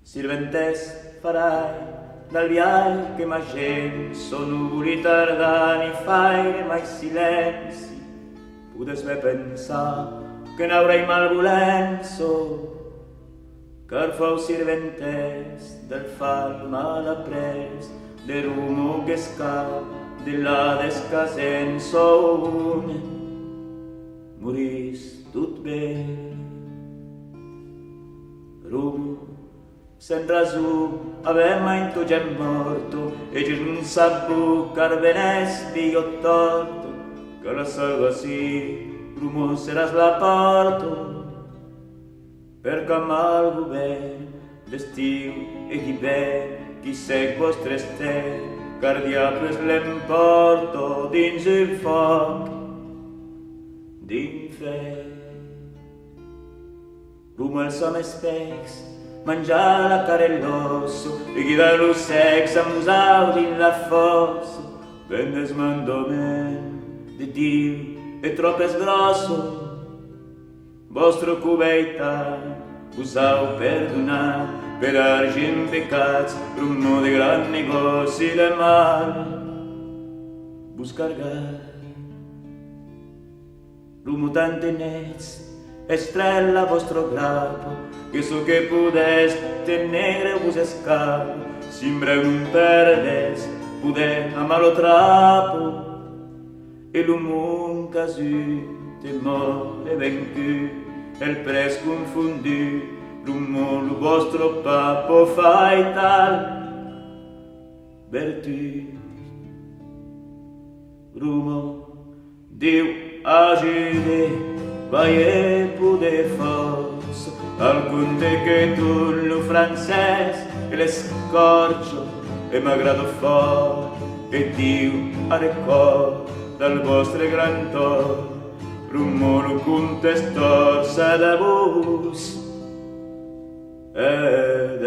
Sirventes farai dal vial che ma gent son nuvoli tardani fai mai silenzi pudes me pensar que n'aurei malvolenzo car fou sirventes del fal mal après de rumo que escau de la descasenso un morís tot bé rumo sen raso avem in tu già morto e già non sapu car venesti io torto che la salva sì rumo seras la porto per camal govern d'estiu e d'hivern qui sec vostre estel car diables l'emporto dins el foc d'infern rumo els homes specs mangiar la cara e l'osso e guidar lo sex amusau din la fossa vendes mandament de Dio e tropes grosso vostro cubeita usau perdonar per argent pecats rumor de gran negoci de mal vos cargar rumo tante nets estrella vostro grappo che so che pudes tenere vos escapo simbra non perdes pude amalo trapo e l'umon casu temore vencu el pres confondu l'umon lo vostro papo fai tal vertu rumo Dio agide vai e pude forza al conte che tu lo francès e le scorcio e m'aggrado fort e Dio a record dal vostre gran tor rumoro contestor sa da vos ed